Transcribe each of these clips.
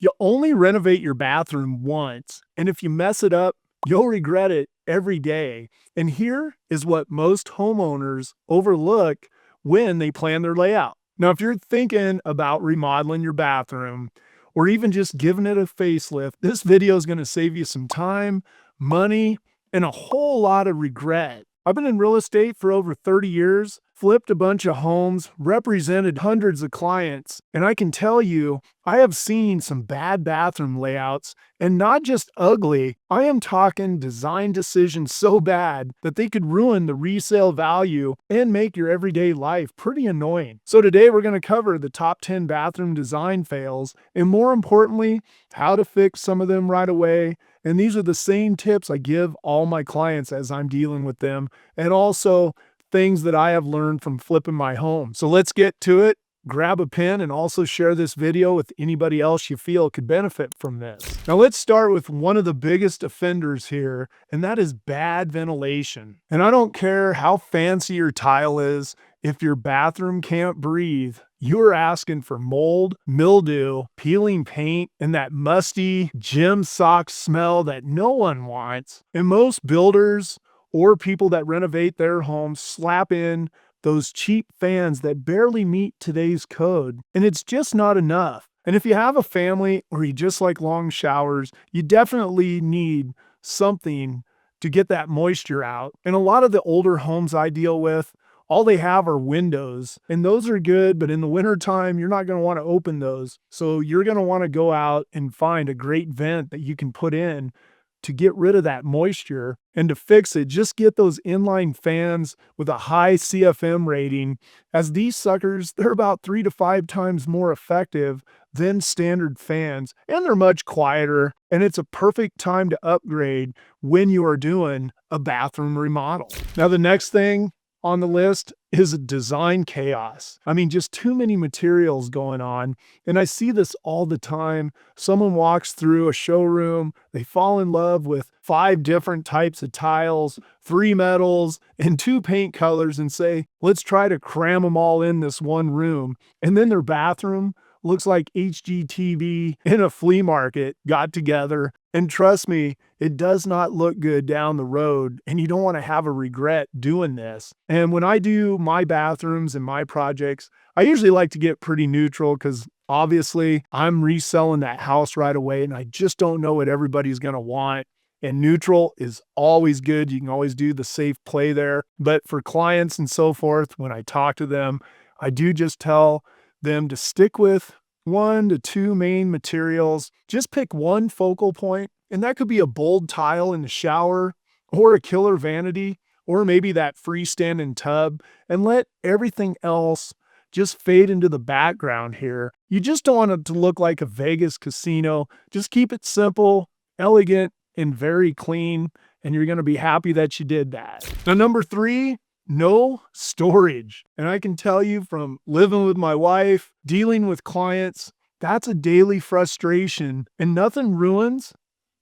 You only renovate your bathroom once, and if you mess it up, you'll regret it every day. And here is what most homeowners overlook when they plan their layout. Now, if you're thinking about remodeling your bathroom or even just giving it a facelift, this video is going to save you some time, money, and a whole lot of regret. I've been in real estate for over 30 years, flipped a bunch of homes, represented hundreds of clients, and I can tell you, I have seen some bad bathroom layouts, and not just ugly. I am talking design decisions so bad that they could ruin the resale value and make your everyday life pretty annoying. So today we're going to cover the top 10 bathroom design fails, and more importantly, how to fix some of them right away. And these are the same tips I give all my clients as I'm dealing with them, and also things that I have learned from flipping my home. So let's get to it. Grab a pen and also share this video with anybody else you feel could benefit from this. Now let's start with one of the biggest offenders here, and that is bad ventilation. And I don't care how fancy your tile is, if your bathroom can't breathe, you're asking for mold, mildew, peeling paint, and that musty gym sock smell that no one wants. And most builders or people that renovate their homes slap in those cheap fans that barely meet today's code. And it's just not enough. And if you have a family or you just like long showers, you definitely need something to get that moisture out. And a lot of the older homes I deal with, all they have are windows, and those are good, but in the wintertime, you're not going to want to open those. So you're going to want to go out and find a great vent that you can put in to get rid of that moisture. And to fix it, just get those inline fans with a high CFM rating, as these suckers, they're about 3 to 5 times more effective than standard fans, and they're much quieter, and it's a perfect time to upgrade when you are doing a bathroom remodel. Now, the next thing on the list is design chaos. I mean, just too many materials going on. And I see this all the time. Someone walks through a showroom, they fall in love with 5 different types of tiles, 3 metals, and 2 paint colors, and say, let's try to cram them all in this one room. And then their bathroom looks like HGTV in a flea market got together. And trust me, it does not look good down the road, and you don't want to have a regret doing this. And when I do my bathrooms and my projects, I usually like to get pretty neutral, because obviously I'm reselling that house right away, and I just don't know what everybody's going to want. And neutral is always good. You can always do the safe play there. But for clients and so forth, when I talk to them, I do just tell them to stick with 1 to 2 main materials. Just pick one focal point, and that could be a bold tile in the shower, or a killer vanity, or maybe that freestanding tub, and let everything else just fade into the background here. You just don't want it to look like a Vegas casino. Just keep it simple, elegant, and very clean, and you're going to be happy that you did that. Now, number 3, no storage. And I can tell you from living with my wife, dealing with clients, that's a daily frustration. And nothing ruins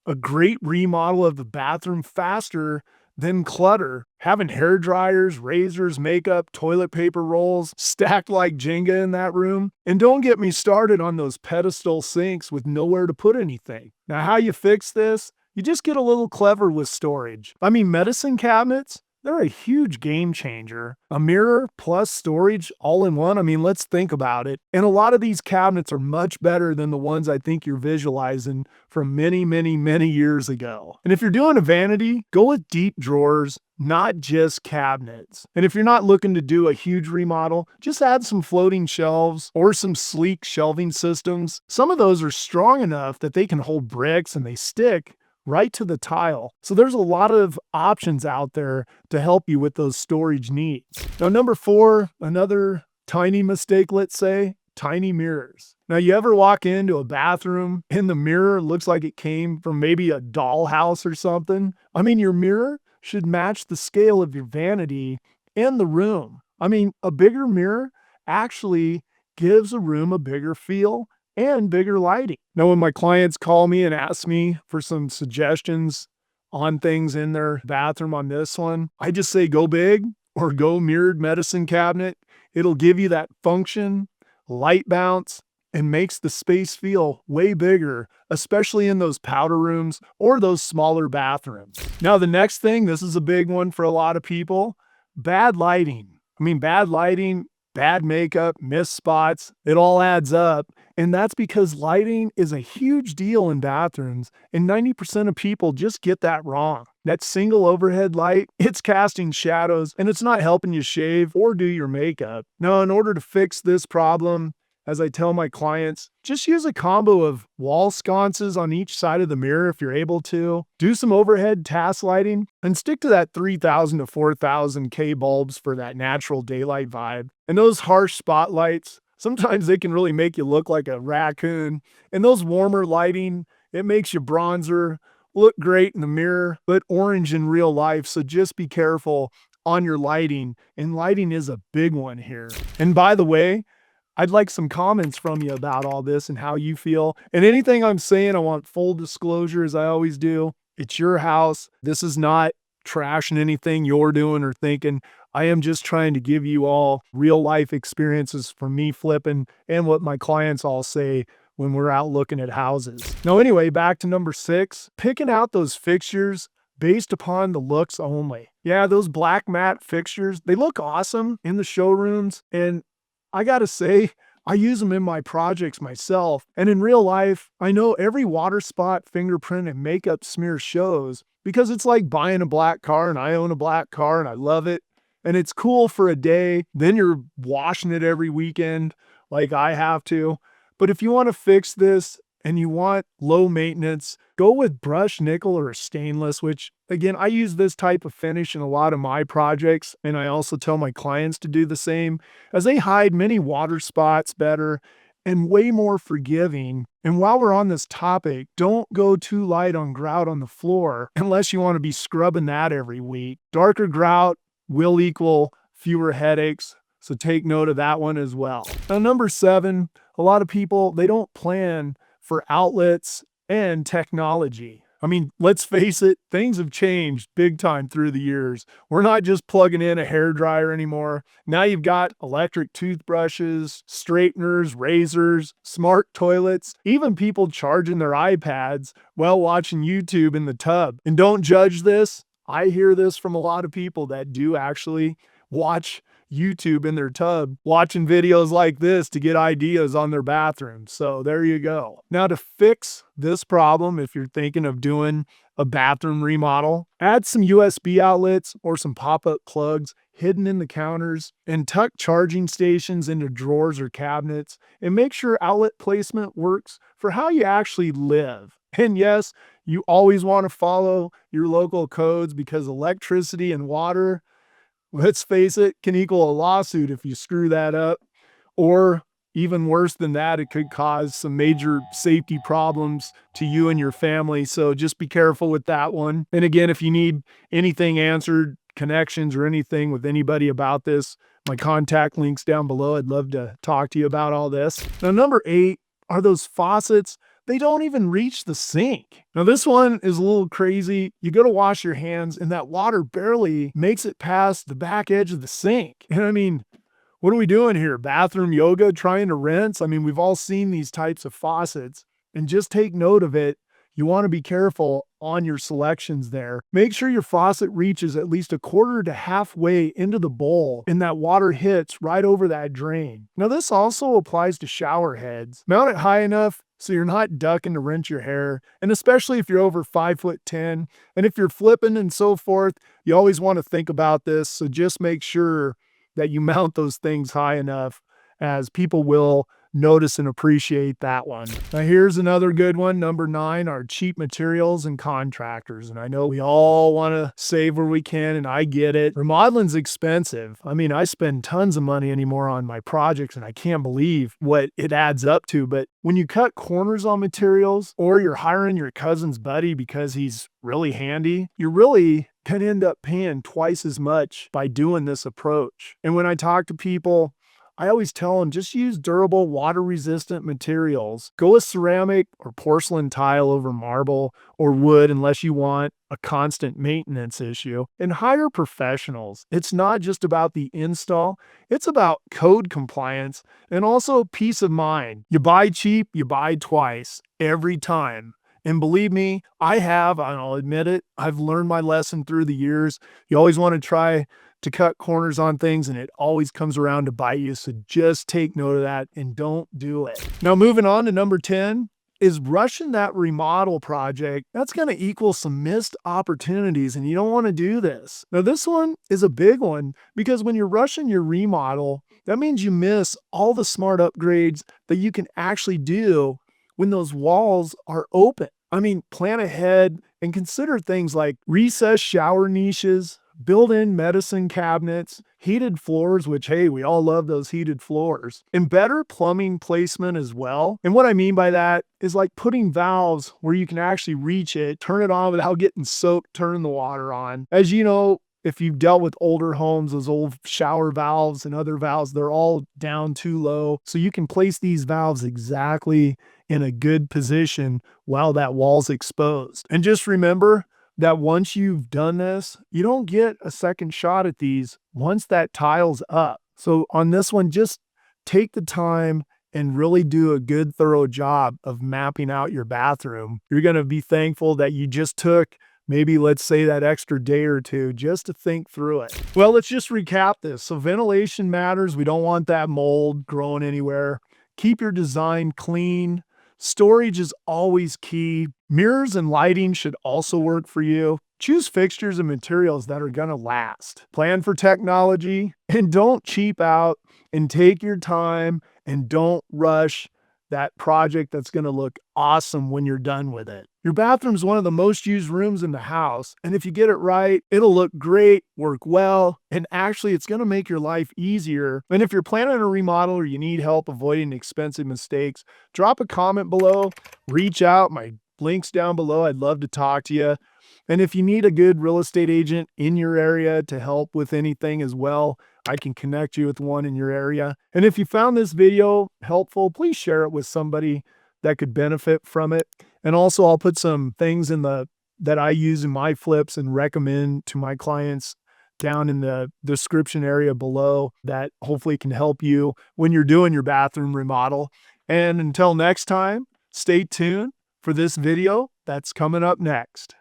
a great remodel of the bathroom faster than clutter. Having hair dryers, razors, makeup, toilet paper rolls stacked like Jenga in that room. And don't get me started on those pedestal sinks with nowhere to put anything. Now, how you fix this? You just get a little clever with storage. I mean, medicine cabinets, they're a huge game changer. A mirror plus storage all in one. I mean, let's think about it. And a lot of these cabinets are much better than the ones I think you're visualizing from many, many, many years ago. And if you're doing a vanity, go with deep drawers, not just cabinets. And if you're not looking to do a huge remodel, just add some floating shelves or some sleek shelving systems. Some of those are strong enough that they can hold bricks and they stick right to the tile. So there's a lot of options out there to help you with those storage needs. Now, number 4, another tiny mistake, let's say, tiny mirrors. Now, you ever walk into a bathroom and the mirror looks like it came from maybe a dollhouse or something? I mean, your mirror should match the scale of your vanity and the room. I mean, a bigger mirror actually gives a room a bigger feel and bigger lighting. Now, when my clients call me and ask me for some suggestions on things in their bathroom on this one, I just say go big or go mirrored medicine cabinet. It'll give you that function, light bounce, and makes the space feel way bigger, especially in those powder rooms or those smaller bathrooms. Now, the next thing, this is a big one for a lot of people, bad lighting. Bad lighting, bad makeup, missed spots, it all adds up. And that's because lighting is a huge deal in bathrooms, and 90% of people just get that wrong. That single overhead light, it's casting shadows, and it's not helping you shave or do your makeup. Now, in order to fix this problem, as I tell my clients, just use a combo of wall sconces on each side of the mirror if you're able to. Do some overhead task lighting and stick to that 3,000 to 4,000 K bulbs for that natural daylight vibe. And those harsh spotlights, sometimes they can really make you look like a raccoon. And those warmer lighting, it makes you bronzer, look great in the mirror, but orange in real life. So just be careful on your lighting. And lighting is a big one here. And by the way, I'd like some comments from you about all this and how you feel. And anything I'm saying, I want full disclosure, as I always do. It's your house. This is not trashing anything you're doing or thinking. I am just trying to give you all real life experiences from me flipping and what my clients all say when we're out looking at houses. Now, anyway, back to number 6, picking out those fixtures based upon the looks only. Yeah, those black matte fixtures, they look awesome in the showrooms, and I gotta say, I use them in my projects myself, and in real life, I know every water spot, fingerprint, and makeup smear shows because it's like buying a black car, and I own a black car and I love it, and it's cool for a day, then you're washing it every weekend like I have to. But if you want to fix this and you want low maintenance, go with brushed nickel or stainless, which again, I use this type of finish in a lot of my projects, and I also tell my clients to do the same, as they hide many water spots better and way more forgiving. And while we're on this topic, don't go too light on grout on the floor unless you want to be scrubbing that every week. Darker grout will equal fewer headaches, so take note of that one as well. Now, number 7, a lot of people, they don't plan for outlets and technology. Let's face it, things have changed big time through the years. We're not just plugging in a hairdryer anymore. Now you've got electric toothbrushes, straighteners, razors, smart toilets, even people charging their iPads while watching YouTube in the tub. And don't judge this. I hear this from a lot of people that do actually watch YouTube in their tub, watching videos like this to get ideas on their bathroom. So there you go. Now, to fix this problem, if you're thinking of doing a bathroom remodel, add some USB outlets or some pop-up plugs hidden in the counters, and tuck charging stations into drawers or cabinets, and make sure outlet placement works for how you actually live. And yes, you always want to follow your local codes because electricity and water, let's face it, can equal a lawsuit if you screw that up. Or even worse than that, it could cause some major safety problems to you and your family. So just be careful with that one. And again, if you need anything answered, connections or anything with anybody about this, my contact links down below. I'd love to talk to you about all this. Now, number 8 are those faucets. They don't even reach the sink. Now, this one is a little crazy. You go to wash your hands and that water barely makes it past the back edge of the sink. And what are we doing here? Bathroom yoga, trying to rinse? We've all seen these types of faucets, and just take note of it. You want to be careful on your selections there. Make sure your faucet reaches at least a quarter to halfway into the bowl and that water hits right over that drain. Now, this also applies to shower heads. Mount it high enough so you're not ducking to rinse your hair, and especially if you're over 5'10", and if you're flipping and so forth, you always want to think about this. So just make sure that you mount those things high enough, as people will notice and appreciate that one. Now, here's another good one. Number 9 are cheap materials and contractors. And I know we all want to save where we can, and I get it. Remodeling's expensive. I spend tons of money anymore on my projects, and I can't believe what it adds up to. But when you cut corners on materials, or you're hiring your cousin's buddy because he's really handy, you really can end up paying twice as much by doing this approach. And when I talk to people, I always tell them just use durable, water-resistant materials. Go with ceramic or porcelain tile over marble or wood unless you want a constant maintenance issue. And hire professionals. It's not just about the install, it's about code compliance and also peace of mind. You buy cheap, you buy twice, every time. And believe me, I have, and I'll admit it, I've learned my lesson through the years. You always want to try to cut corners on things, and it always comes around to bite you. So just take note of that and don't do it. Now, moving on to number 10 is rushing that remodel project. That's going to equal some missed opportunities, and you don't want to do this. Now, this one is a big one because when you're rushing your remodel, that means you miss all the smart upgrades that you can actually do when those walls are open. I mean, plan ahead and consider things like recessed shower niches, built-in medicine cabinets, heated floors, which, hey, we all love those heated floors, and better plumbing placement as well. And what I mean by that is like putting valves where you can actually reach it, turn it on without getting soaked, turn the water on. As you know, if you've dealt with older homes, those old shower valves and other valves, they're all down too low. So you can place these valves exactly in a good position while that wall's exposed. And just remember that once you've done this, you don't get a second shot at these once that tile's up. So on this one, just take the time and really do a good, thorough job of mapping out your bathroom. You're going to be thankful that you just took maybe, let's say, that extra day or two just to think through it. Well, let's just recap this. So ventilation matters. We don't want that mold growing anywhere. Keep your design clean. Storage is always key. Mirrors and lighting should also work for you. Choose fixtures and materials that are going to last. Plan for technology and don't cheap out, and take your time and don't rush that project that's going to look awesome when you're done with it. Your bathroom is one of the most used rooms in the house, and if you get it right, it'll look great, work well, and actually it's going to make your life easier. And if you're planning a remodel or you need help avoiding expensive mistakes, drop a comment below, reach out. My link's down below. I'd love to talk to you. And if you need a good real estate agent in your area to help with anything as well, I can connect you with one in your area. And if you found this video helpful, please share it with somebody that could benefit from it. And also I'll put some things that I use in my flips and recommend to my clients down in the description area below that hopefully can help you when you're doing your bathroom remodel. And until next time, stay tuned for this video that's coming up next.